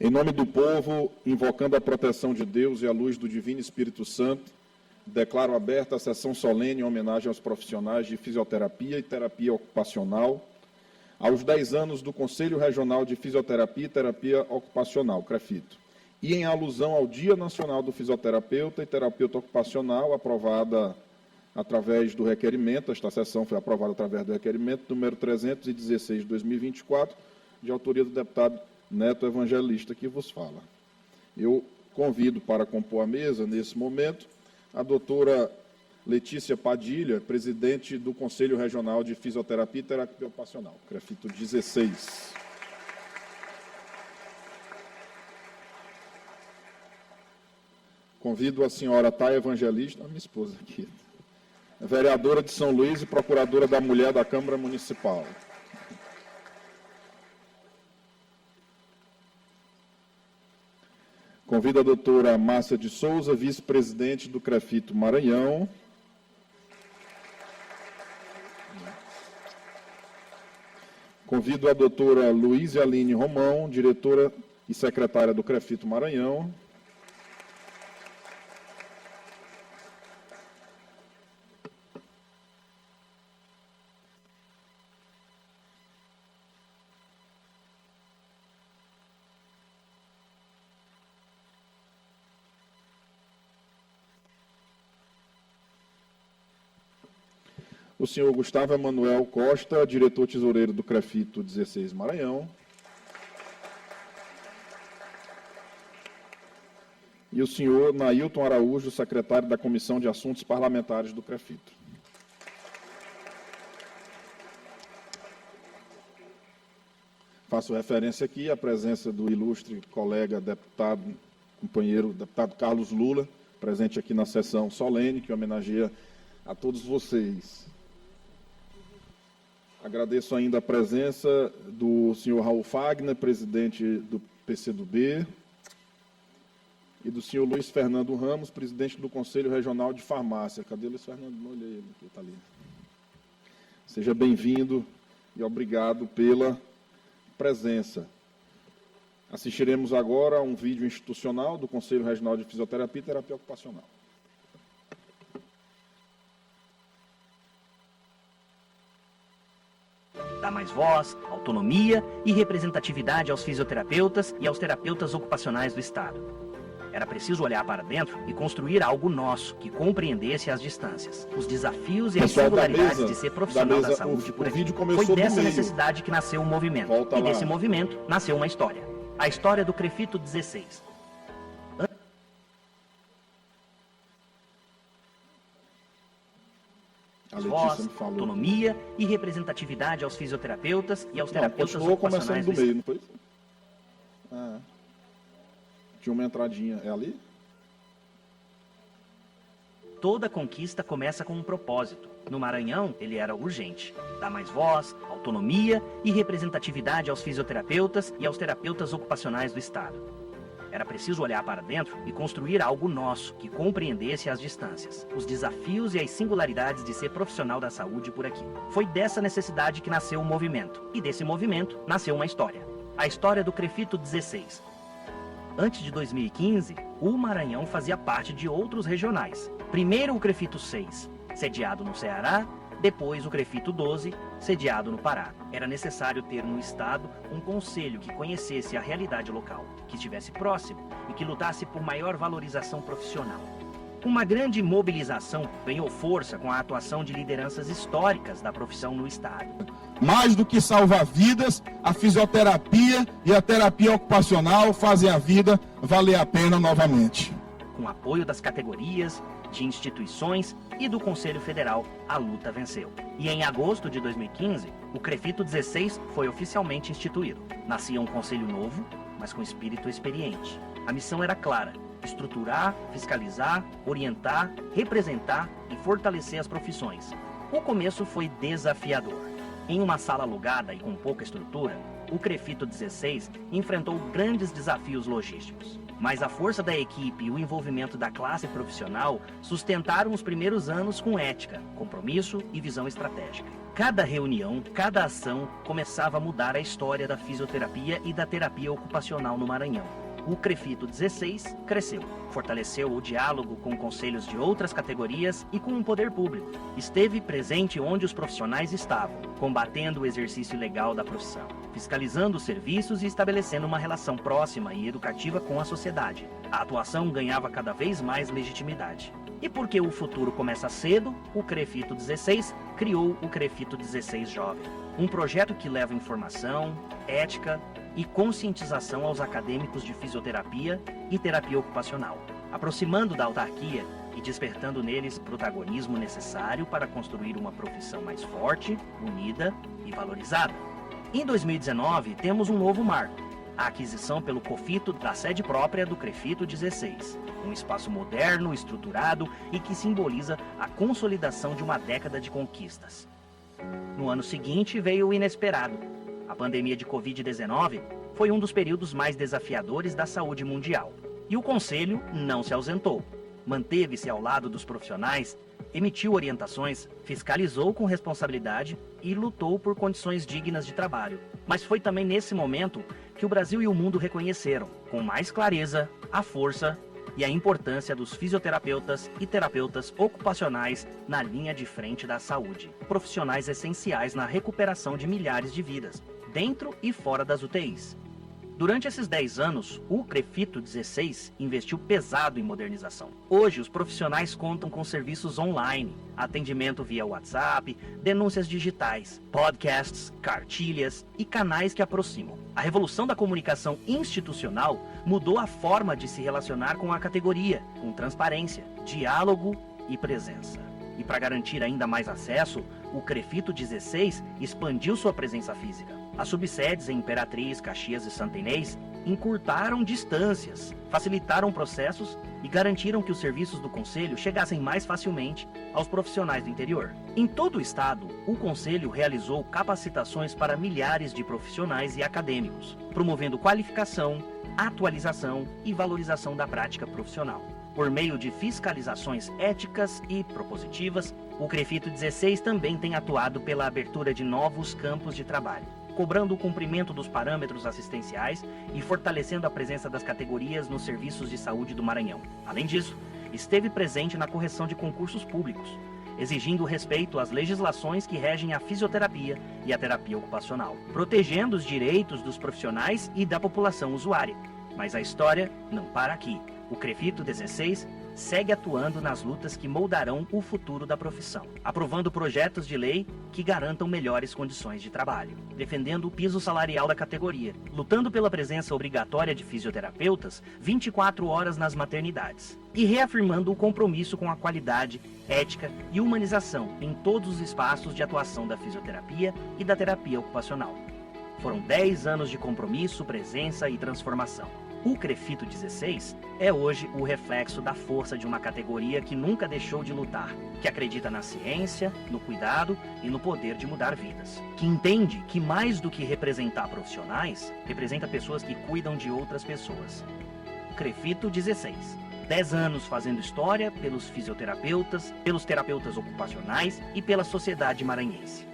Em nome do povo, invocando a proteção de Deus e a luz do Divino Espírito Santo, declaro aberta a sessão solene em homenagem aos profissionais de fisioterapia e terapia ocupacional, aos 10 anos do Conselho Regional de Fisioterapia e Terapia Ocupacional, CREFITO, e em alusão ao Dia Nacional do Fisioterapeuta e Terapeuta Ocupacional, aprovada através do requerimento, esta sessão foi aprovada através do requerimento número 316 de 2024, de autoria do deputado Neto Evangelista, que vos fala. Eu convido para compor a mesa, nesse momento, a doutora Letícia Padilha, presidente do Conselho Regional de Fisioterapia e Terapia Ocupacional, CREFITO 16. Convido a senhora Thay Evangelista, a minha esposa aqui, vereadora de São Luís e procuradora da Mulher da Câmara Municipal. Convido a doutora Márcia de Souza, vice-presidente do CREFITO Maranhão. Convido a doutora Luísa Aline Romão, diretora e secretária do CREFITO Maranhão. O senhor Gustavo Emanuel Costa, diretor-tesoureiro do CREFITO 16 Maranhão. E o senhor Nailton Araújo, secretário da Comissão de Assuntos Parlamentares do CREFITO. Faço referência aqui à presença do ilustre colega deputado, companheiro deputado Carlos Lula, presente aqui na sessão solene, que homenageia a todos vocês. Agradeço ainda a presença do senhor Raul Fagner, presidente do PCdoB, e do senhor Luiz Fernando Ramos, presidente do Conselho Regional de Farmácia. Cadê o Luiz Fernando? Não olhei ele, está ali. Seja bem-vindo e obrigado pela presença. Assistiremos agora a um vídeo institucional do Conselho Regional de Fisioterapia e Terapia Ocupacional. Dar mais voz, autonomia e representatividade aos fisioterapeutas e aos terapeutas ocupacionais do Estado. Era preciso olhar para dentro e construir algo nosso, que compreendesse as distâncias, os desafios e as singularidades de ser profissional da saúde por aqui. Foi dessa necessidade que nasceu um movimento. E desse movimento nasceu uma história. A história do CREFITO 16. Voz, autonomia e representatividade aos fisioterapeutas e aos terapeutas ocupacionais do meio, não foi isso? Tinha uma entradinha, é ali? Toda conquista começa com um propósito. No Maranhão, ele era urgente. Dar mais voz, autonomia e representatividade aos fisioterapeutas e aos terapeutas ocupacionais do Estado. Era preciso olhar para dentro e construir algo nosso, que compreendesse as distâncias, os desafios e as singularidades de ser profissional da saúde por aqui. Foi dessa necessidade que nasceu um movimento. E desse movimento nasceu uma história. A história do CREFITO 16. Antes de 2015, o Maranhão fazia parte de outros regionais. Primeiro o CREFITO 6, sediado no Ceará, depois o CREFITO 12, sediado no Pará. Era necessário ter no Estado um conselho que conhecesse a realidade local, que estivesse próximo e que lutasse por maior valorização profissional. Uma grande mobilização ganhou força com a atuação de lideranças históricas da profissão no Estado. Mais do que salvar vidas, a fisioterapia e a terapia ocupacional fazem a vida valer a pena novamente. Com apoio das categorias, de instituições e do Conselho Federal, a luta venceu. E em agosto de 2015, o CREFITO 16 foi oficialmente instituído. Nascia um conselho novo, mas com espírito experiente. A missão era clara: estruturar, fiscalizar, orientar, representar e fortalecer as profissões. O começo foi desafiador. Em uma sala alugada e com pouca estrutura, o CREFITO 16 enfrentou grandes desafios logísticos. Mas a força da equipe e o envolvimento da classe profissional sustentaram os primeiros anos com ética, compromisso e visão estratégica. Cada reunião, cada ação começava a mudar a história da fisioterapia e da terapia ocupacional no Maranhão. O CREFITO 16 cresceu, fortaleceu o diálogo com conselhos de outras categorias e com o poder público. Esteve presente onde os profissionais estavam, combatendo o exercício ilegal da profissão, fiscalizando os serviços e estabelecendo uma relação próxima e educativa com a sociedade. A atuação ganhava cada vez mais legitimidade. E porque o futuro começa cedo, o CREFITO 16 criou o CREFITO 16 Jovem, um projeto que leva informação, ética e conscientização aos acadêmicos de fisioterapia e terapia ocupacional, aproximando da autarquia e despertando neles o protagonismo necessário para construir uma profissão mais forte, unida e valorizada. Em 2019, temos um novo marco, a aquisição pelo COFITO da sede própria do CREFITO 16, um espaço moderno, estruturado e que simboliza a consolidação de uma década de conquistas. No ano seguinte veio o inesperado. A pandemia de Covid-19 foi um dos períodos mais desafiadores da saúde mundial. E o Conselho não se ausentou. Manteve-se ao lado dos profissionais, emitiu orientações, fiscalizou com responsabilidade e lutou por condições dignas de trabalho. Mas foi também nesse momento que o Brasil e o mundo reconheceram, com mais clareza, a força e a importância dos fisioterapeutas e terapeutas ocupacionais na linha de frente da saúde, profissionais essenciais na recuperação de milhares de vidas, dentro e fora das UTIs. Durante esses 10 anos, o CREFITO 16 investiu pesado em modernização. Hoje, os profissionais contam com serviços online, atendimento via WhatsApp, denúncias digitais, podcasts, cartilhas e canais que aproximam. A revolução da comunicação institucional mudou a forma de se relacionar com a categoria, com transparência, diálogo e presença. E para garantir ainda mais acesso, o CREFITO 16 expandiu sua presença física. As subsedes em Imperatriz, Caxias e Santa Inês encurtaram distâncias, facilitaram processos e garantiram que os serviços do Conselho chegassem mais facilmente aos profissionais do interior. Em todo o estado, o Conselho realizou capacitações para milhares de profissionais e acadêmicos, promovendo qualificação, atualização e valorização da prática profissional. Por meio de fiscalizações éticas e propositivas, o CREFITO 16 também tem atuado pela abertura de novos campos de trabalho, cobrando o cumprimento dos parâmetros assistenciais e fortalecendo a presença das categorias nos serviços de saúde do Maranhão. Além disso, esteve presente na correção de concursos públicos, exigindo respeito às legislações que regem a fisioterapia e a terapia ocupacional, protegendo os direitos dos profissionais e da população usuária. Mas a história não para aqui. O CREFITO 16 segue atuando nas lutas que moldarão o futuro da profissão, aprovando projetos de lei que garantam melhores condições de trabalho, defendendo o piso salarial da categoria, lutando pela presença obrigatória de fisioterapeutas 24 horas nas maternidades e reafirmando o compromisso com a qualidade, ética e humanização em todos os espaços de atuação da fisioterapia e da terapia ocupacional. Foram 10 anos de compromisso, presença e transformação. O CREFITO 16 é hoje o reflexo da força de uma categoria que nunca deixou de lutar, que acredita na ciência, no cuidado e no poder de mudar vidas, que entende que mais do que representar profissionais, representa pessoas que cuidam de outras pessoas. CREFITO 16. 10 anos fazendo história pelos fisioterapeutas, pelos terapeutas ocupacionais e pela sociedade maranhense.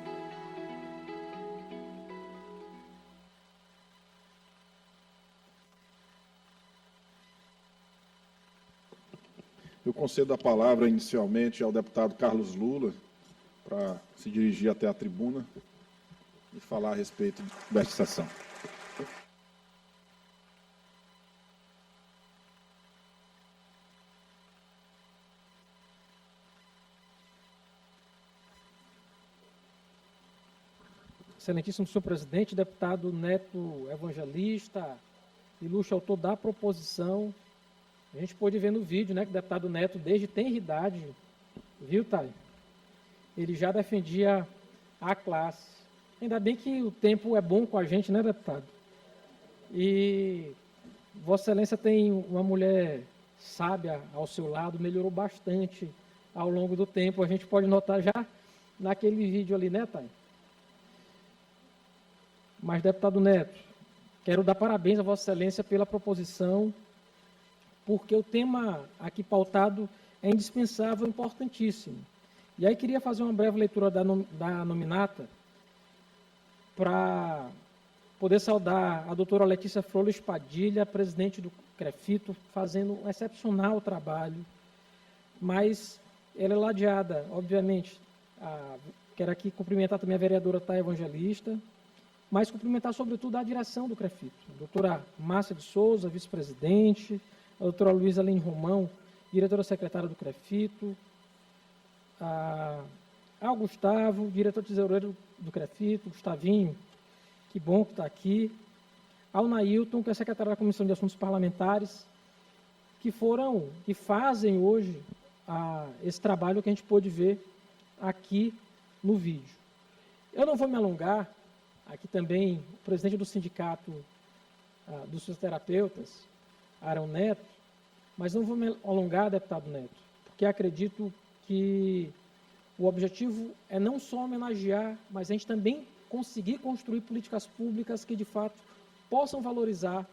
Eu concedo a palavra inicialmente ao deputado Carlos Lula para se dirigir até a tribuna e falar a respeito desta sessão. Excelentíssimo senhor presidente, deputado Neto Evangelista, ilustre autor da proposição. A gente pôde ver no vídeo, né, que o deputado Neto, desde tenra idade, viu, Thay? Ele já defendia a classe. Ainda bem que o tempo é bom com a gente, né, deputado? E Vossa Excelência tem uma mulher sábia ao seu lado, melhorou bastante ao longo do tempo. A gente pode notar já naquele vídeo ali, né, Thay? Mas, deputado Neto, quero dar parabéns a Vossa Excelência pela proposição, porque o tema aqui pautado é indispensável, importantíssimo. E aí queria fazer uma breve leitura da nominata para poder saudar a doutora Letícia Flores Padilha, presidente do CREFITO, fazendo um excepcional trabalho, mas ela é ladeada, obviamente. Quero aqui cumprimentar também a vereadora Thay Evangelista, mas cumprimentar, sobretudo, a direção do CREFITO. A doutora Márcia de Souza, vice-presidente, a doutora Luísa Lene Romão, diretora-secretária do CREFITO, ao Gustavo, diretor-tesoureiro do CREFITO, Gustavinho, que bom que está aqui, ao Nailton, que é secretário da Comissão de Assuntos Parlamentares, que fazem hoje esse trabalho que a gente pôde ver aqui no vídeo. Eu não vou me alongar, aqui também o presidente do sindicato dos fisioterapeutas, Arão Neto, mas não vou me alongar, deputado Neto, porque acredito que o objetivo é não só homenagear, mas a gente também conseguir construir políticas públicas que, de fato, possam valorizar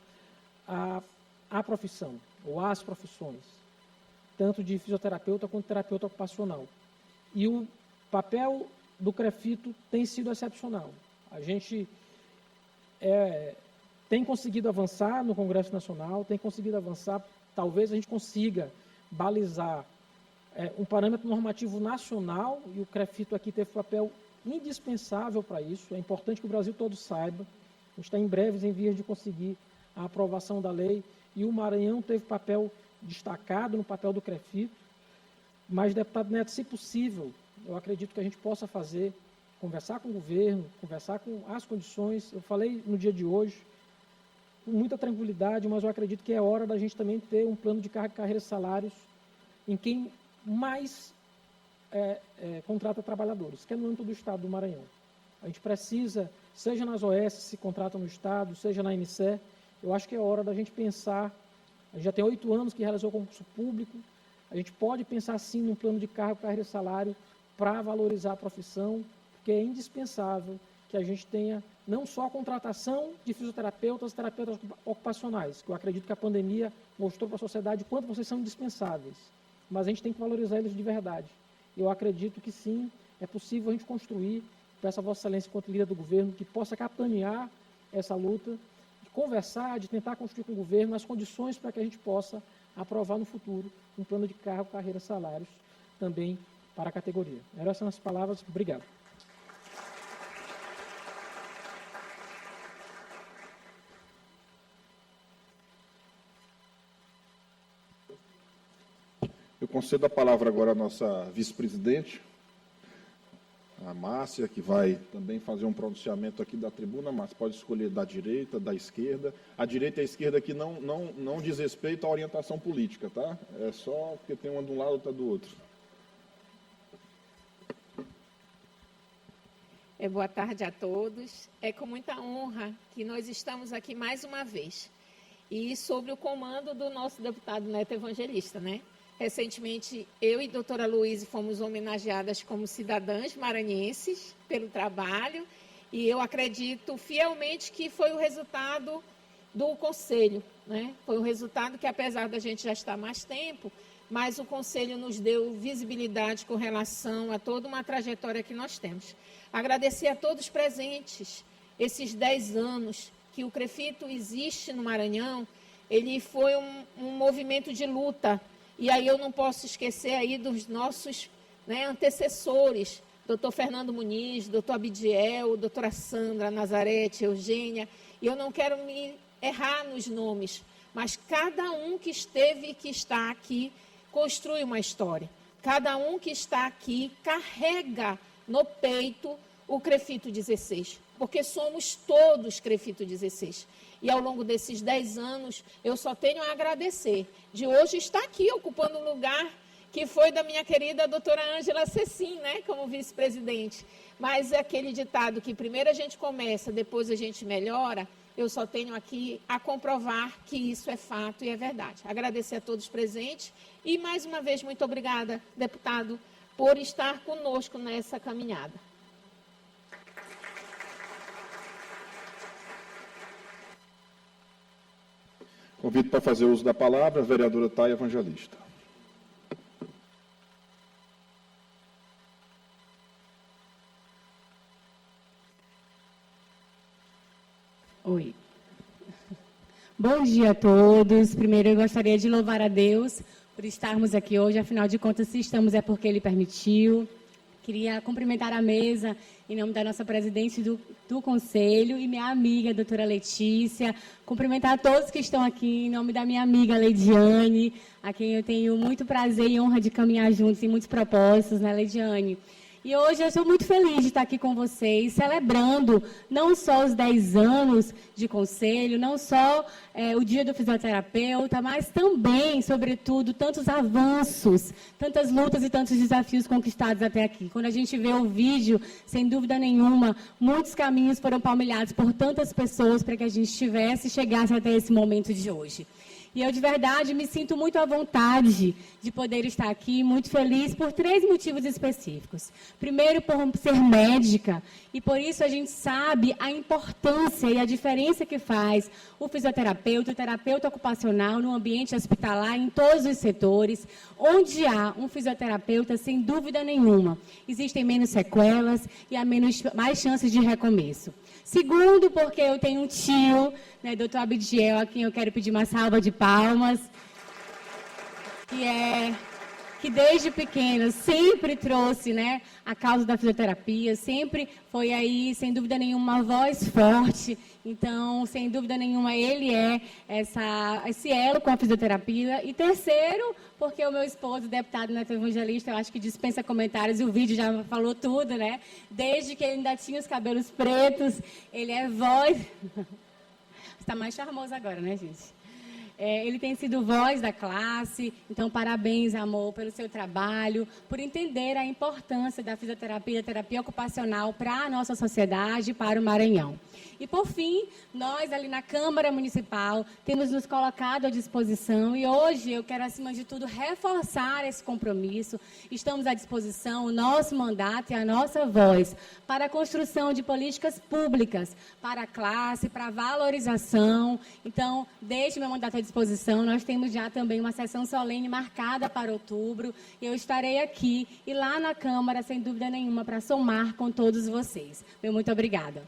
a profissão, ou as profissões, tanto de fisioterapeuta quanto terapeuta ocupacional. E o papel do CREFITO tem sido excepcional. A gente tem conseguido avançar no Congresso Nacional, tem conseguido avançar, talvez a gente consiga balizar um parâmetro normativo nacional, e o CREFITO aqui teve papel indispensável para isso. É importante que o Brasil todo saiba. A gente está em breves em vias de conseguir a aprovação da lei, e o Maranhão teve papel destacado no papel do CREFITO. Mas, deputado Neto, se possível, eu acredito que a gente possa conversar com o governo, conversar com as condições. Eu falei no dia de hoje, com muita tranquilidade, mas eu acredito que é hora da gente também ter um plano de carreira e salários em quem mais contrata trabalhadores, que é no âmbito do Estado do Maranhão. A gente precisa, seja nas OS, se contratam no Estado, seja na MCE, eu acho que é hora da gente pensar. A gente já tem 8 anos que realizou concurso público, a gente pode pensar sim num plano de carreira e salário para valorizar a profissão, porque é indispensável que a gente tenha não só a contratação de fisioterapeutas, terapeutas ocupacionais, que eu acredito que a pandemia mostrou para a sociedade o quanto vocês são indispensáveis, mas a gente tem que valorizar eles de verdade. Eu acredito que sim, é possível a gente construir, peço a Vossa Excelência, enquanto líder do governo, que possa capitanear essa luta, de conversar, de tentar construir com o governo as condições para que a gente possa aprovar no futuro um plano de carreira e salários também para a categoria. Essas são as palavras. Obrigado. Eu concedo a palavra agora à nossa vice-presidente, a Márcia, que vai também fazer um pronunciamento aqui da tribuna, mas pode escolher da direita, da esquerda. A direita e a esquerda aqui não diz respeito à orientação política, tá? É só porque tem uma de um lado e outra do outro. Boa tarde a todos. É com muita honra que nós estamos aqui mais uma vez. E sobre o comando do nosso deputado Neto Evangelista, né? Recentemente, eu e a doutora Luísa fomos homenageadas como cidadãs maranhenses pelo trabalho, e eu acredito fielmente que foi o resultado do Conselho, né? Foi um resultado que, apesar da gente já estar mais tempo, mas o Conselho nos deu visibilidade com relação a toda uma trajetória que nós temos. Agradecer a todos presentes, esses 10 anos que o CREFITO existe no Maranhão, ele foi um movimento de luta. E aí eu não posso esquecer aí dos nossos antecessores, doutor Fernando Muniz, doutor Abidiel, doutora Sandra, Nazarete, Eugênia, e eu não quero me errar nos nomes, mas cada um que esteve e que está aqui construi uma história. Cada um que está aqui carrega no peito o CREFITO 16, porque somos todos CREFITO 16. E ao longo desses 10 anos, eu só tenho a agradecer de hoje estar aqui ocupando um lugar que foi da minha querida doutora Ângela Cecim, né, como vice-presidente. Mas é aquele ditado que primeiro a gente começa, depois a gente melhora, eu só tenho aqui a comprovar que isso é fato e é verdade. Agradecer a todos presentes e, mais uma vez, muito obrigada, deputado, por estar conosco nessa caminhada. Convido para fazer uso da palavra a vereadora Thay Evangelista. Bom dia a todos. Primeiro, eu gostaria de louvar a Deus por estarmos aqui hoje. Afinal de contas, se estamos é porque Ele permitiu. Queria cumprimentar a mesa em nome da nossa presidente do Conselho e minha amiga, a doutora Letícia. Cumprimentar a todos que estão aqui em nome da minha amiga Leidiane, a quem eu tenho muito prazer e honra de caminhar juntos em muitos propósitos, né, Leidiane? E hoje eu estou muito feliz de estar aqui com vocês, celebrando não só os 10 anos de conselho, não só o Dia do Fisioterapeuta, mas também, sobretudo, tantos avanços, tantas lutas e tantos desafios conquistados até aqui. Quando a gente vê o vídeo, sem dúvida nenhuma, muitos caminhos foram palmilhados por tantas pessoas para que a gente chegasse até esse momento de hoje. E eu, de verdade, me sinto muito à vontade de poder estar aqui, muito feliz por 3 motivos específicos. Primeiro, por ser médica, e por isso a gente sabe a importância e a diferença que faz o fisioterapeuta, o terapeuta ocupacional no ambiente hospitalar, em todos os setores. Onde há um fisioterapeuta, sem dúvida nenhuma, existem menos sequelas e há mais chances de recomeço. Segundo, porque eu tenho um tio, né, Dr. Abdiel, a quem eu quero pedir uma salva de palmas, que desde pequeno sempre trouxe, né, a causa da fisioterapia, sempre foi aí, sem dúvida nenhuma, uma voz forte. Então, sem dúvida nenhuma, ele é esse elo com a fisioterapia. E terceiro, porque o meu esposo, deputado Neto Evangelista, eu acho que dispensa comentários, e o vídeo já falou tudo, né? Desde que ele ainda tinha os cabelos pretos, ele é voz... Está mais charmoso agora, né, gente? Ele tem sido voz da classe, então parabéns, amor, pelo seu trabalho, por entender a importância da fisioterapia, da terapia ocupacional para a nossa sociedade, para o Maranhão. E, por fim, nós ali na Câmara Municipal temos nos colocado à disposição e hoje eu quero, acima de tudo, reforçar esse compromisso. Estamos à disposição, o nosso mandato e a nossa voz para a construção de políticas públicas para a classe, para a valorização. Então, desde meu mandato à disposição, nós temos já também uma sessão solene marcada para outubro. Eu estarei aqui e lá na Câmara, sem dúvida nenhuma, para somar com todos vocês. Meu muito obrigada.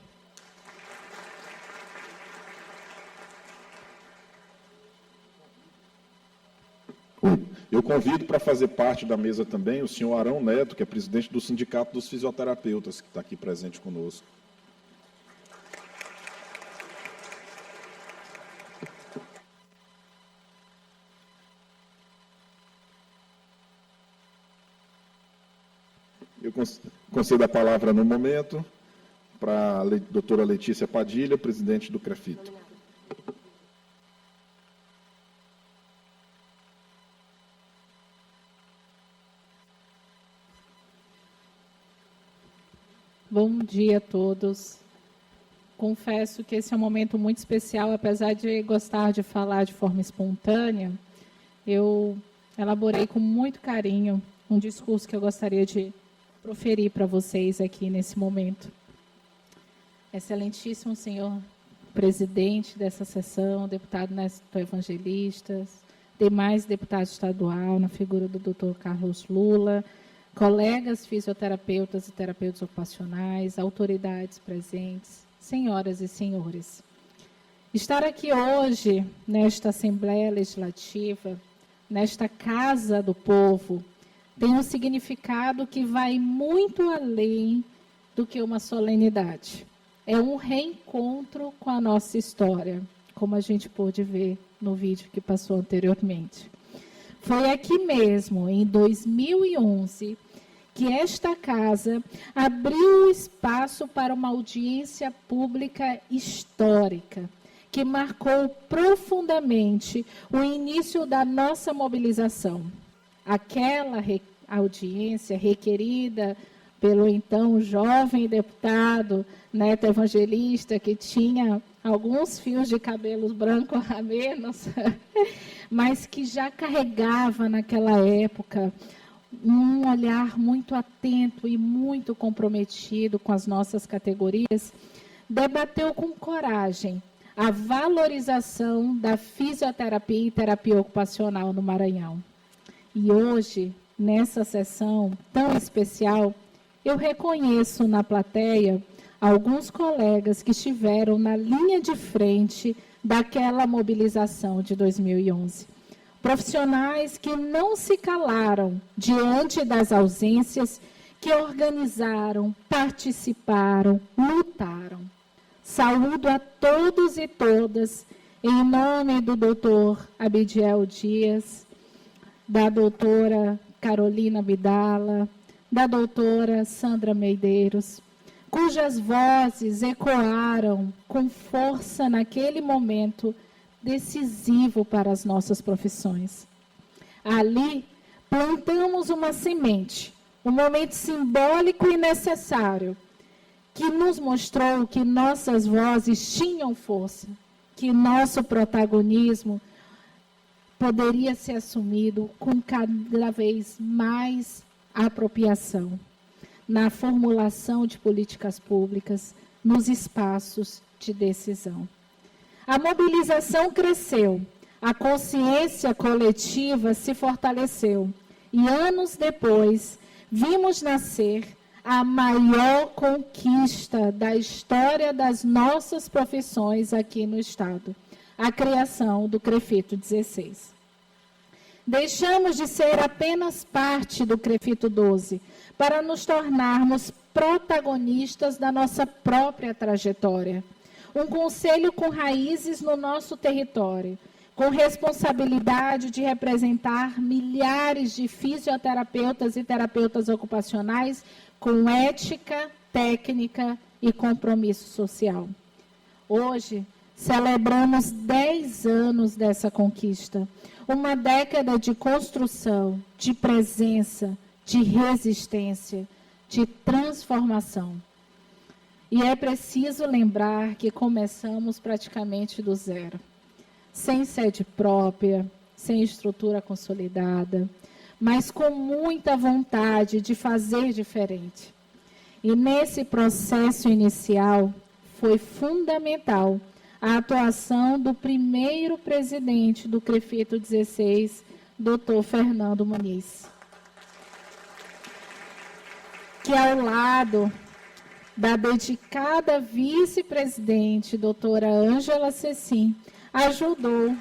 Eu convido para fazer parte da mesa também o senhor Arão Neto, que é presidente do Sindicato dos Fisioterapeutas, que está aqui presente conosco. Eu concedo a palavra no momento para a doutora Letícia Padilha, presidente do CREFITO. Bom dia a todos. Confesso que esse é um momento muito especial, apesar de gostar de falar de forma espontânea, eu elaborei com muito carinho um discurso que eu gostaria de proferir para vocês aqui nesse momento. Excelentíssimo senhor presidente dessa sessão, deputado Neto Evangelista, demais deputados estadual, na figura do Dr. Carlos Lula, colegas fisioterapeutas e terapeutas ocupacionais, autoridades presentes, senhoras e senhores. Estar aqui hoje, nesta Assembleia Legislativa, nesta Casa do Povo, tem um significado que vai muito além do que uma solenidade. É um reencontro com a nossa história, como a gente pôde ver no vídeo que passou anteriormente. Foi aqui mesmo, em 2011, que esta casa abriu espaço para uma audiência pública histórica, que marcou profundamente o início da nossa mobilização. Aquela audiência requerida pelo então jovem deputado Neto Evangelista, que tinha alguns fios de cabelos brancos a menos, mas que já carregava naquela época um olhar muito atento e muito comprometido com as nossas categorias, debateu com coragem a valorização da fisioterapia e terapia ocupacional no Maranhão. E hoje, nessa sessão tão especial, eu reconheço na plateia alguns colegas que estiveram na linha de frente daquela mobilização de 2011. Profissionais que não se calaram diante das ausências, que organizaram, participaram, lutaram. Saúdo a todos e todas, em nome do doutor Abidiel Dias, da doutora Carolina Bidala, da doutora Sandra Medeiros, cujas vozes ecoaram com força naquele momento decisivo para as nossas profissões. Ali, plantamos uma semente, um momento simbólico e necessário, que nos mostrou que nossas vozes tinham força, que nosso protagonismo poderia ser assumido com cada vez mais apropriação na formulação de políticas públicas, nos espaços de decisão. A mobilização cresceu, a consciência coletiva se fortaleceu e, anos depois, vimos nascer a maior conquista da história das nossas profissões aqui no Estado, a criação do CREFITO 16. Deixamos de ser apenas parte do CREFITO 12 para nos tornarmos protagonistas da nossa própria trajetória. Um conselho com raízes no nosso território, com responsabilidade de representar milhares de fisioterapeutas e terapeutas ocupacionais com ética, técnica e compromisso social. Hoje, celebramos 10 anos dessa conquista, uma década de construção, de presença, de resistência, de transformação. E é preciso lembrar que começamos praticamente do zero, sem sede própria, sem estrutura consolidada, mas com muita vontade de fazer diferente. E nesse processo inicial foi fundamental a atuação do primeiro presidente do CREFITO 16, doutor Fernando Muniz, que ao lado da dedicada vice-presidente, doutora Ângela Cecim, ajudou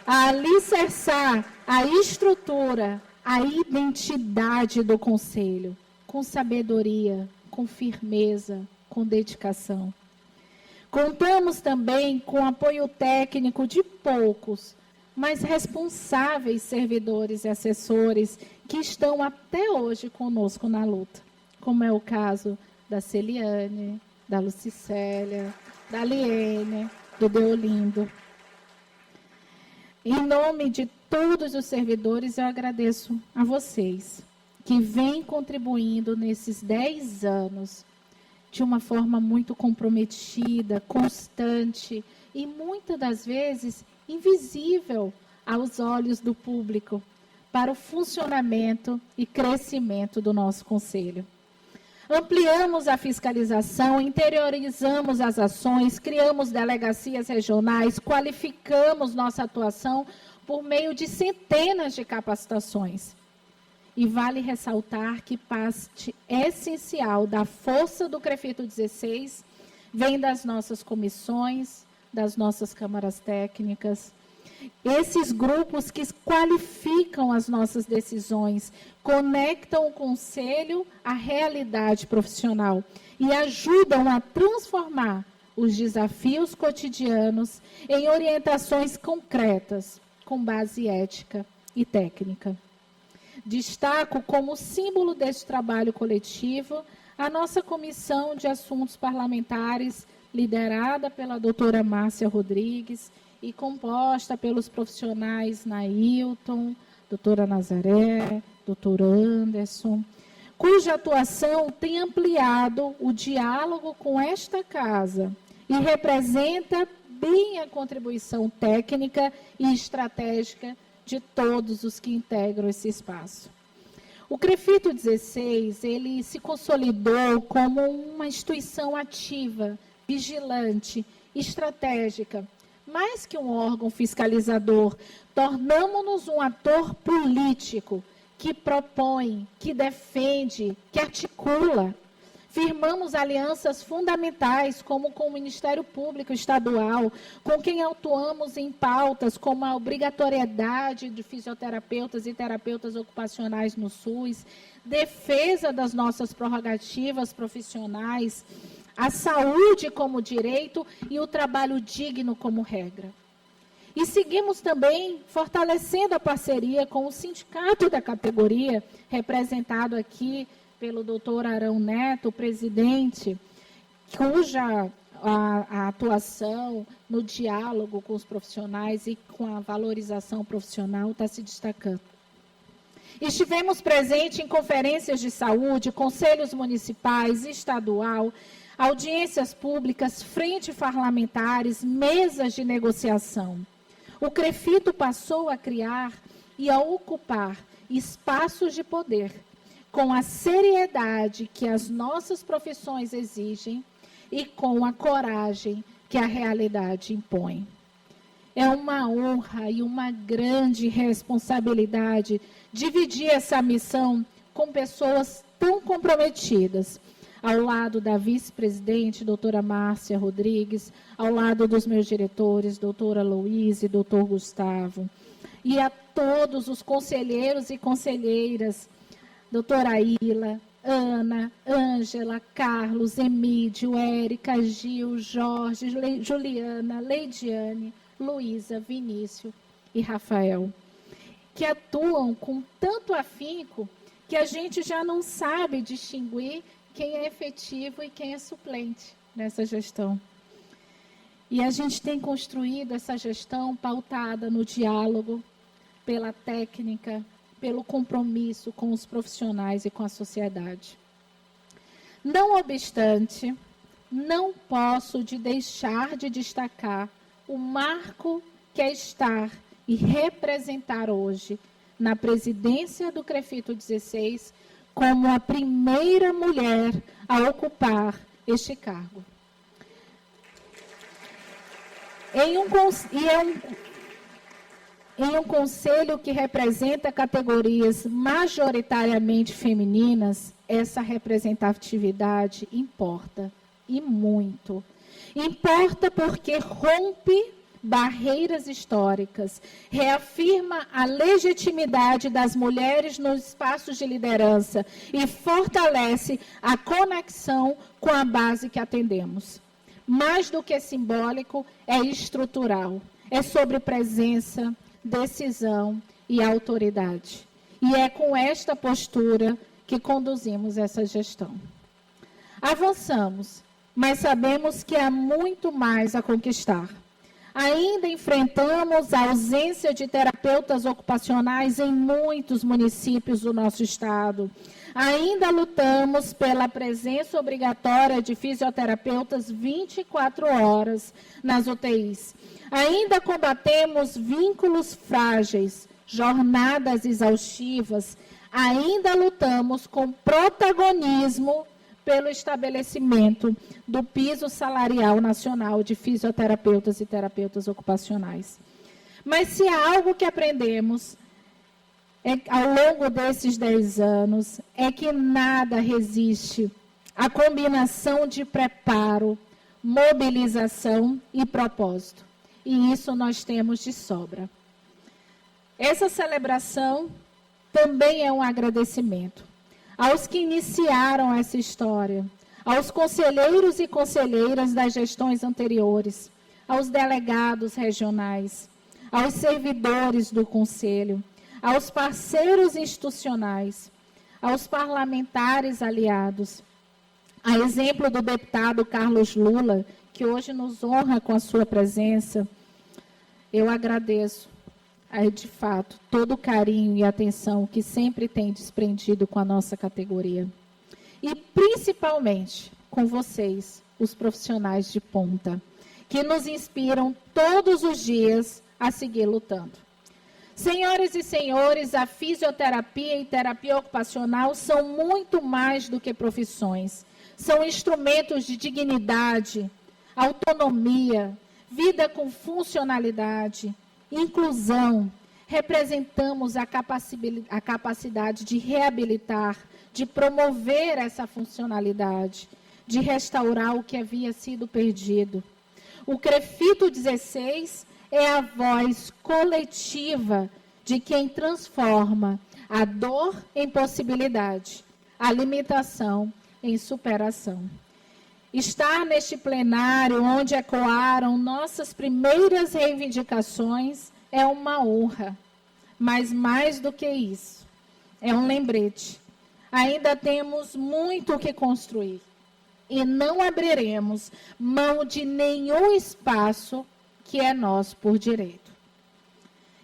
a alicerçar a estrutura, a identidade do Conselho, com sabedoria, com firmeza, com dedicação. Contamos também com apoio técnico de poucos, mas responsáveis servidores e assessores que estão até hoje conosco na luta, como é o caso da Celiane, da Lucicélia, da Liene, do Deolindo. Em nome de todos os servidores, eu agradeço a vocês, que vêm contribuindo nesses 10 anos de uma forma muito comprometida, constante e, muitas das vezes, invisível aos olhos do público, para o funcionamento e crescimento do nosso Conselho. Ampliamos a fiscalização, interiorizamos as ações, criamos delegacias regionais, qualificamos nossa atuação por meio de centenas de capacitações. E vale ressaltar que parte essencial da força do CREFITO 16 vem das nossas comissões, das nossas câmaras técnicas. Esses grupos que qualificam as nossas decisões, conectam o Conselho à realidade profissional e ajudam a transformar os desafios cotidianos em orientações concretas, com base ética e técnica. Destaco como símbolo deste trabalho coletivo a nossa Comissão de Assuntos Parlamentares, liderada pela doutora Márcia Rodrigues, e composta pelos profissionais Nailton, doutora Nazaré, doutor Anderson, cuja atuação tem ampliado o diálogo com esta casa e representa bem a contribuição técnica e estratégica de todos os que integram esse espaço. O CREFITO 16, ele se consolidou como uma instituição ativa, vigilante, estratégica. Mais que um órgão fiscalizador, tornamo-nos um ator político que propõe, que defende, que articula. Firmamos alianças fundamentais, como com o Ministério Público Estadual, com quem atuamos em pautas como a obrigatoriedade de fisioterapeutas e terapeutas ocupacionais no SUS, defesa das nossas prerrogativas profissionais, a saúde como direito e o trabalho digno como regra. E seguimos também fortalecendo a parceria com o sindicato da categoria, representado aqui pelo doutor Arão Neto, o presidente, cuja a atuação no diálogo com os profissionais e com a valorização profissional está se destacando. Estivemos presentes em conferências de saúde, conselhos municipais, estadual, audiências públicas, frentes parlamentares, mesas de negociação. O CREFITO passou a criar e a ocupar espaços de poder, com a seriedade que as nossas profissões exigem e com a coragem que a realidade impõe. É uma honra e uma grande responsabilidade dividir essa missão com pessoas tão comprometidas, ao lado da vice-presidente, doutora Márcia Rodrigues, ao lado dos meus diretores, doutora Luísa e doutor Gustavo, e a todos os conselheiros e conselheiras, doutora Ila, Ana, Ângela, Carlos, Emídio, Érica, Gil, Jorge, Juliana, Leidiane, Luísa, Vinícius e Rafael, que atuam com tanto afinco que a gente já não sabe distinguir quem é efetivo e quem é suplente nessa gestão. E a gente tem construído essa gestão pautada no diálogo, pela técnica, pelo compromisso com os profissionais e com a sociedade. Não obstante, não posso deixar de destacar o marco que é estar e representar hoje na presidência do CREFITO 16 como a primeira mulher a ocupar este cargo. Em um conselho que representa categorias majoritariamente femininas, essa representatividade importa, e muito. Importa porque rompe barreiras históricas, reafirma a legitimidade das mulheres nos espaços de liderança e fortalece a conexão com a base que atendemos. Mais do que simbólico, é estrutural, é sobre presença, decisão e autoridade. E é com esta postura que conduzimos essa gestão. Avançamos, mas sabemos que há muito mais a conquistar. Ainda enfrentamos a ausência de terapeutas ocupacionais em muitos municípios do nosso estado. Ainda lutamos pela presença obrigatória de fisioterapeutas 24 horas nas UTIs. Ainda combatemos vínculos frágeis, jornadas exaustivas. Ainda lutamos com protagonismo pelo estabelecimento do piso salarial nacional de fisioterapeutas e terapeutas ocupacionais. Mas se há algo que aprendemos ao longo desses 10 anos, é que nada resiste à combinação de preparo, mobilização e propósito. E isso nós temos de sobra. Essa celebração também é um agradecimento aos que iniciaram essa história, aos conselheiros e conselheiras das gestões anteriores, aos delegados regionais, aos servidores do Conselho, aos parceiros institucionais, aos parlamentares aliados, a exemplo do deputado Carlos Lula, que hoje nos honra com a sua presença. Eu agradeço, de fato, todo o carinho e atenção que sempre tem desprendido com a nossa categoria. E, principalmente, com vocês, os profissionais de ponta, que nos inspiram todos os dias a seguir lutando. Senhoras e senhores, a fisioterapia e terapia ocupacional são muito mais do que profissões. São instrumentos de dignidade, autonomia, vida com funcionalidade, inclusão, representamos a capacidade de reabilitar, de promover essa funcionalidade, de restaurar o que havia sido perdido. O CREFITO 16 é a voz coletiva de quem transforma a dor em possibilidade, a limitação em superação. Estar neste plenário onde ecoaram nossas primeiras reivindicações é uma honra, mas mais do que isso, é um lembrete. Ainda temos muito o que construir e não abriremos mão de nenhum espaço que é nosso por direito.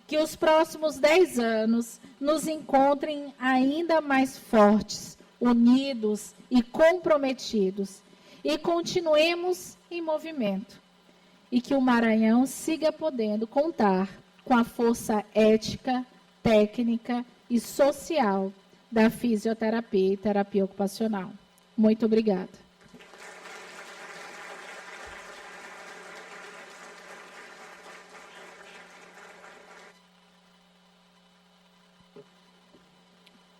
Que os próximos 10 anos nos encontrem ainda mais fortes, unidos e comprometidos, e continuemos em movimento. E que o Maranhão siga podendo contar com a força ética, técnica e social da fisioterapia e terapia ocupacional. Muito obrigada.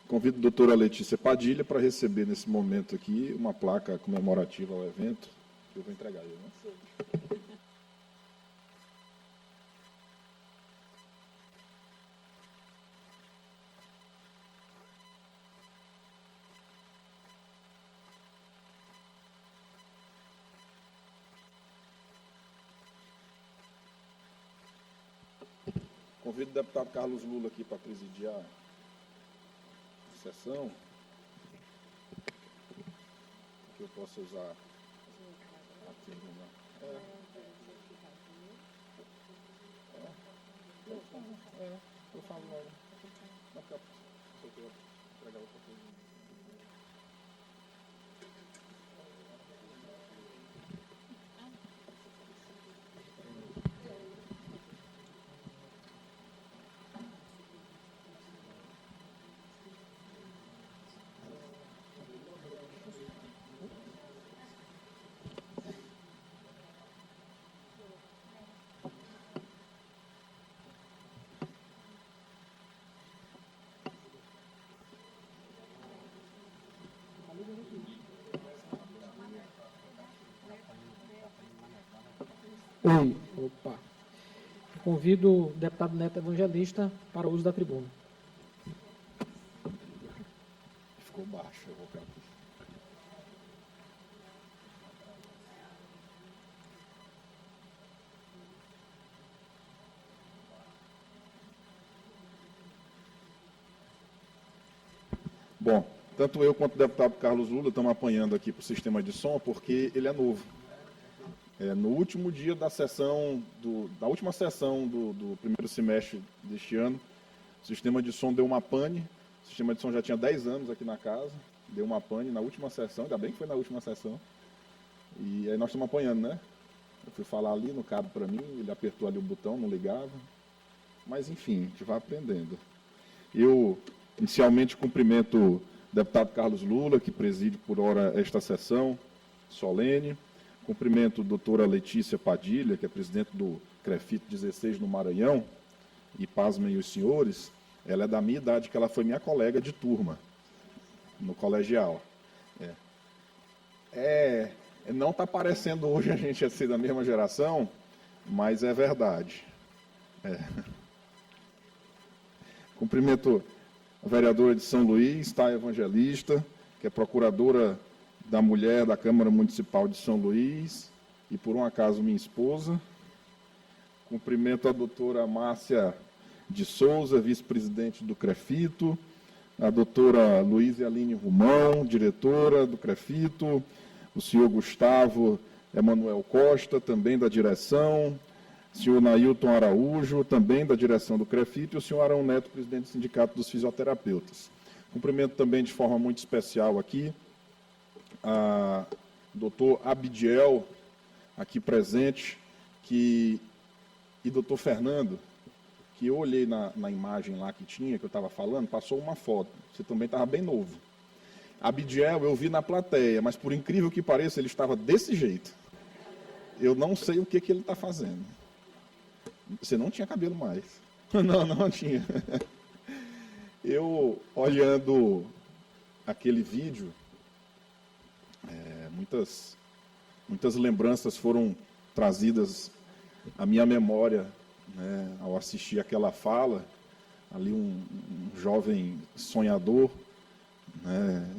Convido a doutora Letícia Padilha para receber nesse momento aqui uma placa comemorativa ao evento, que eu vou entregar aí, né? Convido o deputado Carlos Lula aqui para presidir a sessão, que eu possa usar aqui por favor. Oi, opa. Convido o deputado Neto Evangelista para o uso da tribuna. Ficou baixo, eu vou cá. Bom, tanto eu quanto o deputado Carlos Lula estamos apanhando aqui para o sistema de som, porque ele é novo. No último dia da sessão, da última sessão do primeiro semestre deste ano, o sistema de som deu uma pane. O sistema de som já tinha 10 anos aqui na casa, deu uma pane na última sessão, ainda bem que foi na última sessão. E aí nós estamos apanhando, né? Eu fui falar ali, não cabe para mim, ele apertou ali o botão, não ligava. Mas, enfim, a gente vai aprendendo. Eu, inicialmente, cumprimento o deputado Carlos Lula, que preside por hora esta sessão solene. Cumprimento a doutora Letícia Padilha, que é presidente do CREFITO 16 no Maranhão, e pasmem os senhores, ela é da minha idade, que ela foi minha colega de turma no colegial. Não está parecendo hoje a gente ser da mesma geração, mas é verdade. Cumprimento a vereadora de São Luís, Thay Evangelista, que é procuradora da Mulher da Câmara Municipal de São Luís, e por um acaso minha esposa. Cumprimento a doutora Márcia de Souza, vice-presidente do CREFITO, a doutora Luísa Aline Romão, diretora do CREFITO, o senhor Gustavo Emanuel Costa, também da direção, o senhor Nailton Araújo, também da direção do CREFITO, e o senhor Arão Neto, presidente do Sindicato dos Fisioterapeutas. Cumprimento também de forma muito especial aqui a doutor Abidiel, aqui presente, e doutor Fernando, que eu olhei na imagem lá que tinha, que eu estava falando, passou uma foto. Você também estava bem novo. Abidiel eu vi na plateia, mas por incrível que pareça, ele estava desse jeito. Eu não sei o que ele está fazendo. Você não tinha cabelo mais. Não tinha. Eu, olhando aquele vídeo, muitas lembranças foram trazidas à minha memória, né, ao assistir aquela fala. Ali um jovem sonhador, né,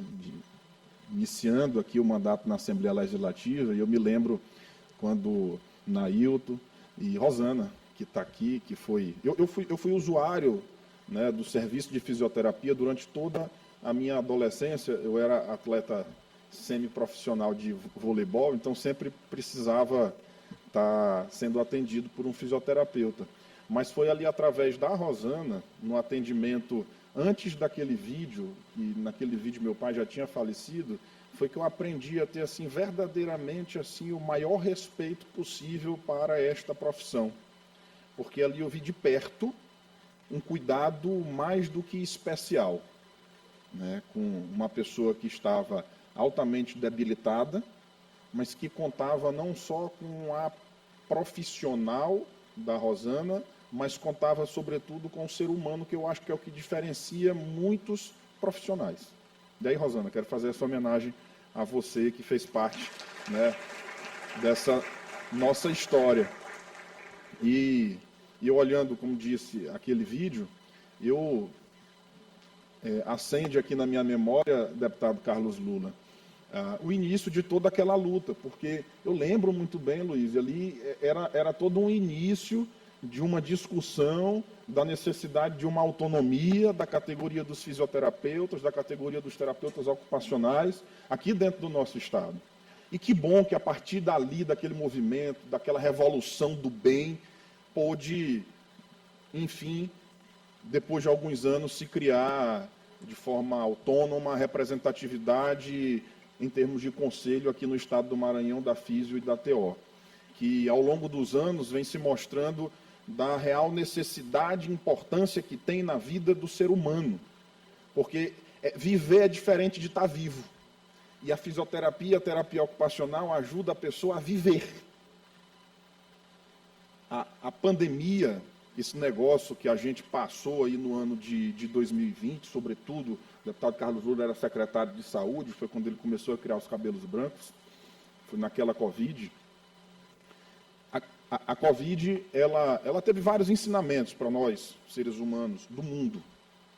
iniciando aqui o mandato na Assembleia Legislativa, e eu me lembro quando Nailton e Rosana, que está aqui, que foi... Eu fui usuário, né, do serviço de fisioterapia durante toda a minha adolescência. Eu era atleta semiprofissional de voleibol, então sempre precisava estar sendo atendido por um fisioterapeuta. Mas foi ali através da Rosana, no atendimento antes daquele vídeo, e naquele vídeo meu pai já tinha falecido, foi que eu aprendi a ter assim verdadeiramente assim o maior respeito possível para esta profissão. Porque ali eu vi de perto um cuidado mais do que especial, né, com uma pessoa que estava altamente debilitada, mas que contava não só com a profissional da Rosana, mas contava, sobretudo, com o ser humano, que eu acho que é o que diferencia muitos profissionais. Daí, Rosana, quero fazer essa homenagem a você, que fez parte, né, dessa nossa história. E eu olhando, como disse, aquele vídeo, acende aqui na minha memória, deputado Carlos Lula, o início de toda aquela luta, porque eu lembro muito bem, Luiz, ali era todo um início de uma discussão da necessidade de uma autonomia da categoria dos fisioterapeutas, da categoria dos terapeutas ocupacionais, aqui dentro do nosso Estado. E que bom que a partir dali, daquele movimento, daquela revolução do bem, pôde, enfim, depois de alguns anos, se criar de forma autônoma a representatividade em termos de conselho aqui no Estado do Maranhão, da Fisio e da TO, que ao longo dos anos vem se mostrando da real necessidade e importância que tem na vida do ser humano. Porque viver é diferente de estar vivo. E a fisioterapia, a terapia ocupacional ajuda a pessoa a viver. A pandemia, esse negócio que a gente passou aí no ano de 2020, sobretudo, o deputado Carlos Lula era secretário de Saúde, foi quando ele começou a criar os cabelos brancos, foi naquela Covid. A Covid, ela teve vários ensinamentos para nós, seres humanos, do mundo.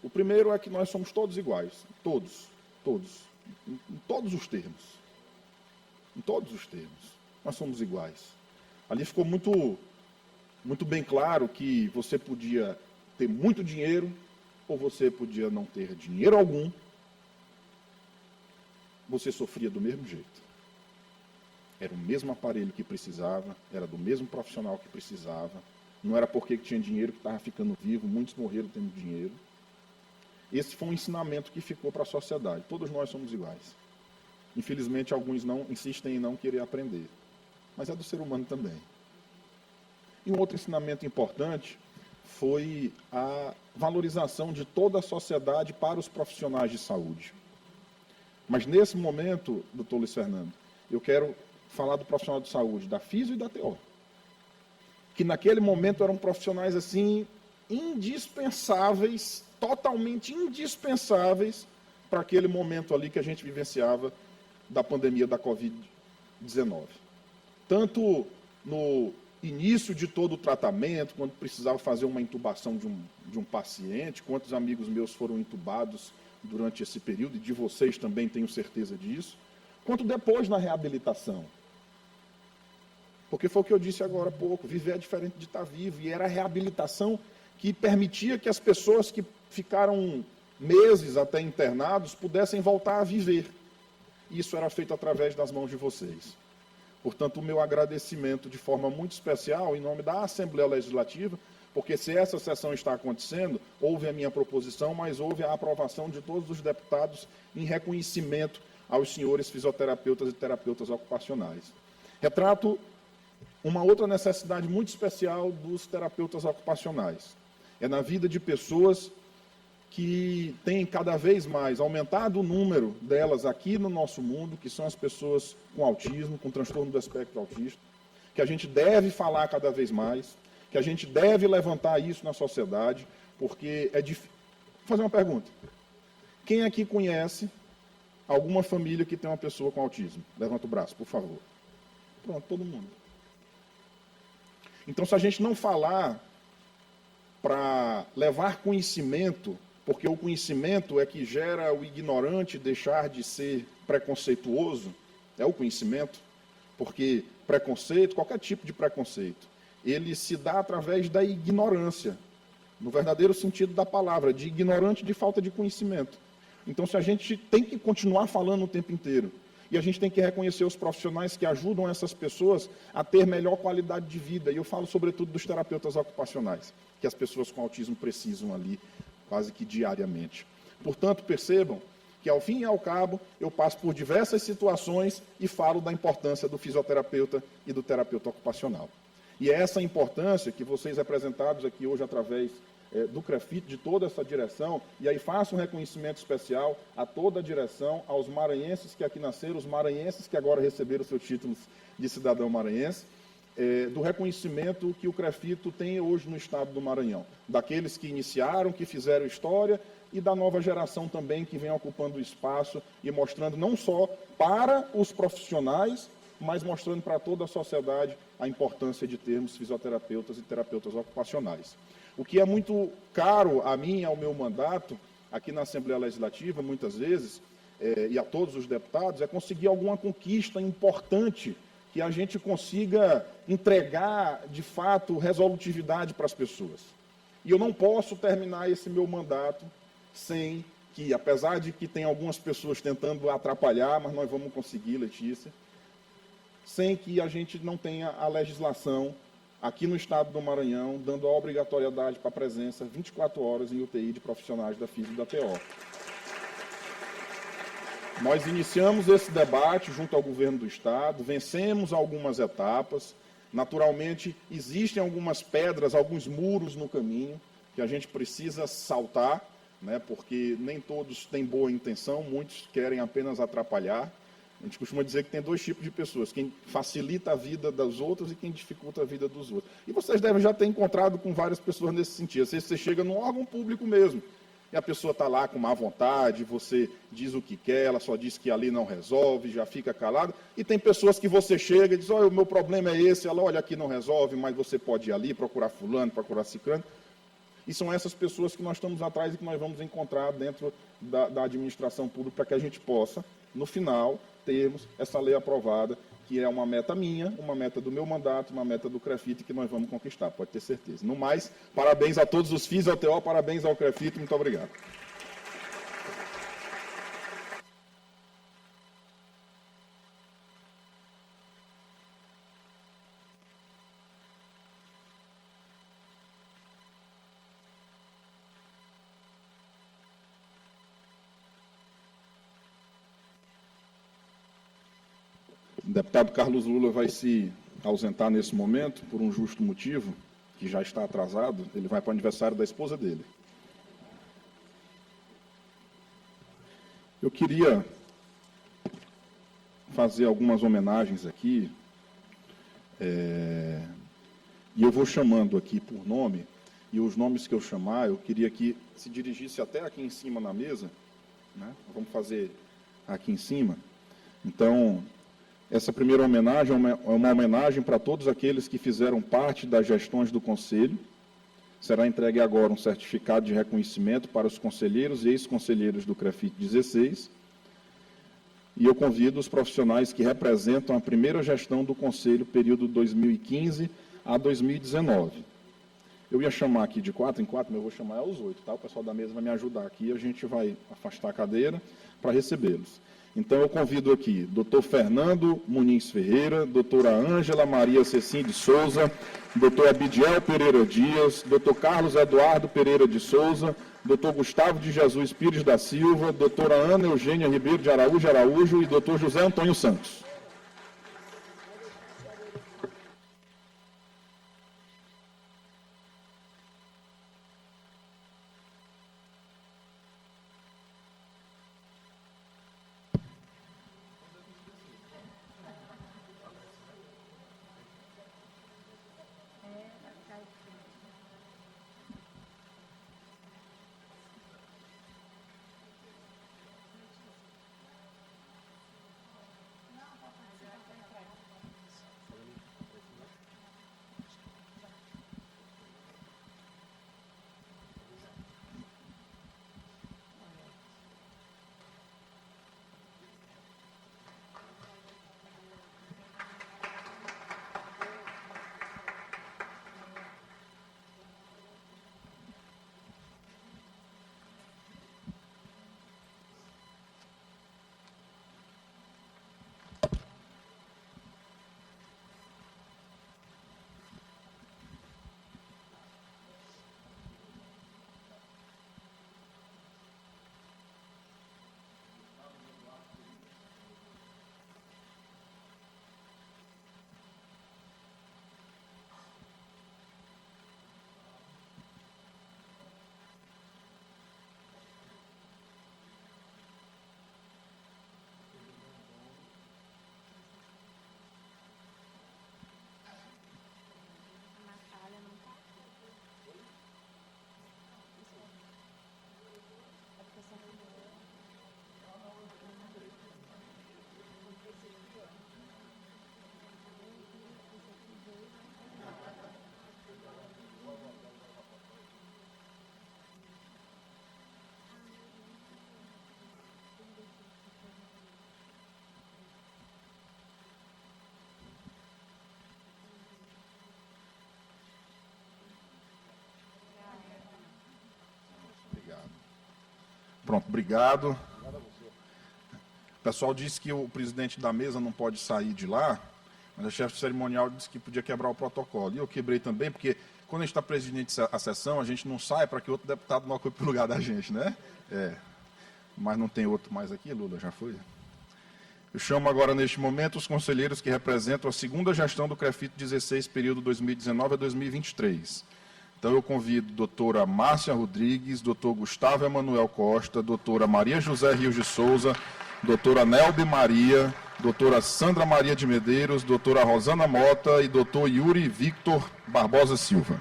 O primeiro é que nós somos todos iguais, todos, em todos os termos. Em todos os termos, nós somos iguais. Ali ficou muito bem claro que você podia ter muito dinheiro, ou você podia não ter dinheiro algum, você sofria do mesmo jeito. Era o mesmo aparelho que precisava, era do mesmo profissional que precisava, não era porque tinha dinheiro que estava ficando vivo, muitos morreram tendo dinheiro. Esse foi um ensinamento que ficou para a sociedade. Todos nós somos iguais. Infelizmente, alguns não insistem em não querer aprender, mas é do ser humano também. E um outro ensinamento importante foi a valorização de toda a sociedade para os profissionais de saúde. Mas nesse momento, doutor Luiz Fernando, eu quero falar do profissional de saúde, da Fisio e da TO, que naquele momento eram profissionais assim indispensáveis, totalmente indispensáveis para aquele momento ali que a gente vivenciava da pandemia da Covid-19. Tanto no início de todo o tratamento, quando precisava fazer uma intubação de um paciente, quantos amigos meus foram intubados durante esse período, e de vocês também tenho certeza disso, quanto depois na reabilitação. Porque foi o que eu disse agora há pouco, viver é diferente de estar vivo, e era a reabilitação que permitia que as pessoas que ficaram meses até internados pudessem voltar a viver. E isso era feito através das mãos de vocês. Portanto, o meu agradecimento de forma muito especial, em nome da Assembleia Legislativa, porque se essa sessão está acontecendo, houve a minha proposição, mas houve a aprovação de todos os deputados em reconhecimento aos senhores fisioterapeutas e terapeutas ocupacionais. Retrato uma outra necessidade muito especial dos terapeutas ocupacionais. É na vida de pessoas que têm cada vez mais aumentado o número delas aqui no nosso mundo, que são as pessoas com autismo, com transtorno do espectro autista, que a gente deve falar cada vez mais, que a gente deve levantar isso na sociedade, porque é difícil. Vou fazer uma pergunta. Quem aqui conhece alguma família que tem uma pessoa com autismo? Levanta o braço, por favor. Pronto, todo mundo. Então, se a gente não falar para levar conhecimento, porque o conhecimento é que gera o ignorante deixar de ser preconceituoso, é o conhecimento, porque preconceito, qualquer tipo de preconceito, ele se dá através da ignorância, no verdadeiro sentido da palavra, de ignorante, de falta de conhecimento. Então, se a gente tem que continuar falando o tempo inteiro, e a gente tem que reconhecer os profissionais que ajudam essas pessoas a ter melhor qualidade de vida, e eu falo sobretudo dos terapeutas ocupacionais, que as pessoas com autismo precisam ali, quase que diariamente. Portanto, percebam que, ao fim e ao cabo, eu passo por diversas situações e falo da importância do fisioterapeuta e do terapeuta ocupacional. E é essa importância que vocês representados aqui hoje através do CREFIT, de toda essa direção, e aí faço um reconhecimento especial a toda a direção, aos maranhenses que aqui nasceram, os maranhenses que agora receberam seus títulos de cidadão maranhense, do reconhecimento que o CREFIT tem hoje no estado do Maranhão, daqueles que iniciaram, que fizeram história, e da nova geração também que vem ocupando o espaço e mostrando não só para os profissionais, mas mostrando para toda a sociedade a importância de termos fisioterapeutas e terapeutas ocupacionais. O que é muito caro a mim, ao meu mandato, aqui na Assembleia Legislativa, muitas vezes, e a todos os deputados, é conseguir alguma conquista importante que a gente consiga entregar, de fato, resolutividade para as pessoas. E eu não posso terminar esse meu mandato sem que, apesar de que tem algumas pessoas tentando atrapalhar, mas nós vamos conseguir, Letícia, sem que a gente não tenha a legislação aqui no estado do Maranhão, dando a obrigatoriedade para a presença 24 horas em UTI de profissionais da FISO e da TO. Nós iniciamos esse debate junto ao governo do estado, vencemos algumas etapas, naturalmente existem algumas pedras, alguns muros no caminho que a gente precisa saltar, né, porque nem todos têm boa intenção, muitos querem apenas atrapalhar. A gente costuma dizer que tem dois tipos de pessoas, quem facilita a vida das outras e quem dificulta a vida dos outros. E vocês devem já ter encontrado com várias pessoas nesse sentido. Às vezes você chega num órgão público mesmo, e a pessoa está lá com má vontade, você diz o que quer, ela só diz que ali não resolve, já fica calada. E tem pessoas que você chega e diz, olha, o meu problema é esse, ela, olha, aqui não resolve, mas você pode ir ali, procurar fulano, procurar ciclano. E são essas pessoas que nós estamos atrás e que nós vamos encontrar dentro da administração pública para que a gente possa, no final, termos essa lei aprovada, que é uma meta minha, uma meta do meu mandato, uma meta do CREFIT que nós vamos conquistar, pode ter certeza. No mais, parabéns a todos os FISO-TO, parabéns ao CREFIT, muito obrigado. O deputado Carlos Lula vai se ausentar nesse momento por um justo motivo, que já está atrasado, ele vai para o aniversário da esposa dele. Eu queria fazer algumas homenagens aqui, e eu vou chamando aqui por nome, e os nomes que eu chamar, eu queria que se dirigisse até aqui em cima na mesa, né? Vamos fazer aqui em cima. Então, essa primeira homenagem é uma homenagem para todos aqueles que fizeram parte das gestões do Conselho. Será entregue agora um certificado de reconhecimento para os conselheiros e ex-conselheiros do CREFIT 16. E eu convido os profissionais que representam a primeira gestão do Conselho, período 2015 a 2019. Eu ia chamar aqui de 4 em 4, mas eu vou chamar os 8, tá? O pessoal da mesa vai me ajudar aqui e a gente vai afastar a cadeira para recebê-los. Então, eu convido aqui Dr. Fernando Muniz Ferreira, doutora Ângela Maria Cecim de Souza, Dr. Abidiel Pereira Dias, Dr. Carlos Eduardo Pereira de Souza, Dr. Gustavo de Jesus Pires da Silva, doutora Ana Eugênia Ribeiro de Araújo e Dr. José Antônio Santos. Pronto, obrigado. O pessoal disse que o presidente da mesa não pode sair de lá, mas a chefe cerimonial disse que podia quebrar o protocolo. E eu quebrei também, porque quando a gente está presidindo a sessão, a gente não sai para que outro deputado não ocupe o lugar da gente, né? Mas não tem outro mais aqui, Lula, já foi? Eu chamo agora, neste momento, os conselheiros que representam a segunda gestão do CREFIT 16, período 2019 a 2023. Então, eu convido a doutora Márcia Rodrigues, doutor Gustavo Emanuel Costa, doutora Maria José Rios de Souza, doutora Nelbe Maria, doutora Sandra Maria de Medeiros, doutora Rosana Mota e doutor Yuri Victor Barbosa Silva.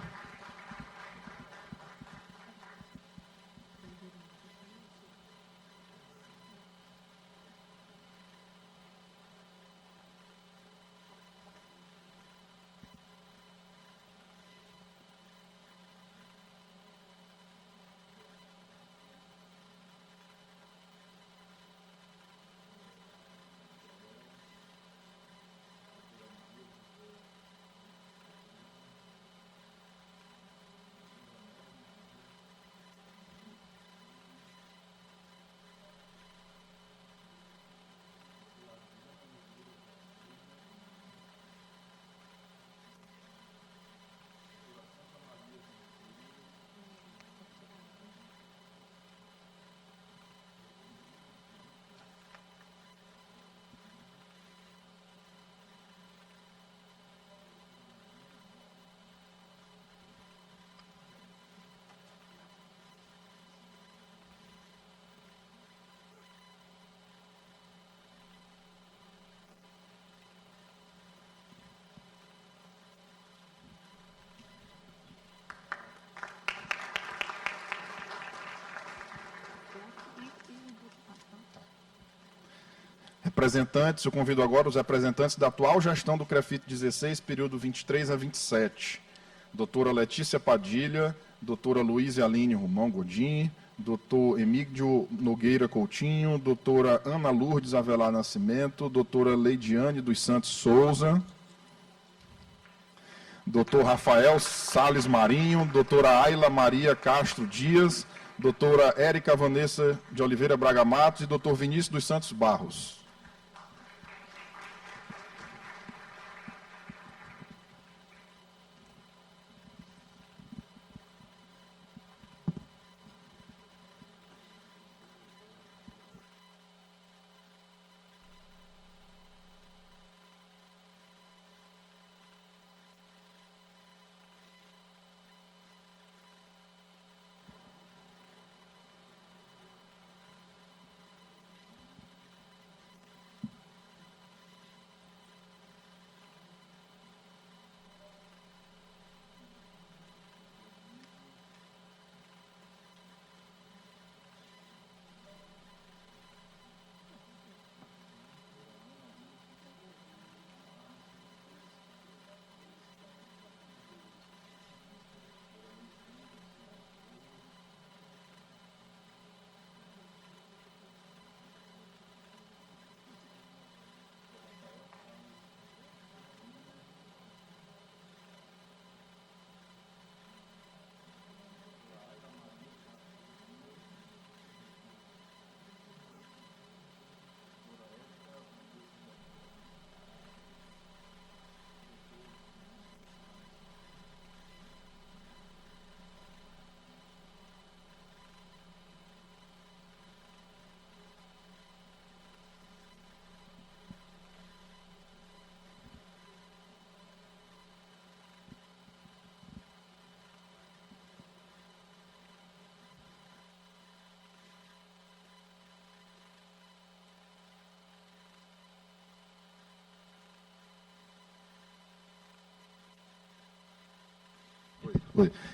Representantes, eu convido agora os representantes da atual gestão do CREFIT 16, período 23 a 27. Doutora Letícia Padilha, doutora Luísa Aline Romão Godin, doutor Emílio Nogueira Coutinho, doutora Ana Lourdes Avelar Nascimento, doutora Leidiane dos Santos Souza, doutor Rafael Salles Marinho, doutora Ayla Maria Castro Dias, doutora Érica Vanessa de Oliveira Braga Matos e doutor Vinícius dos Santos Barros.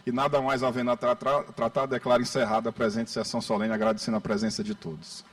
E nada mais havendo a tratar, declaro encerrada a presente sessão solene, agradecendo a presença de todos.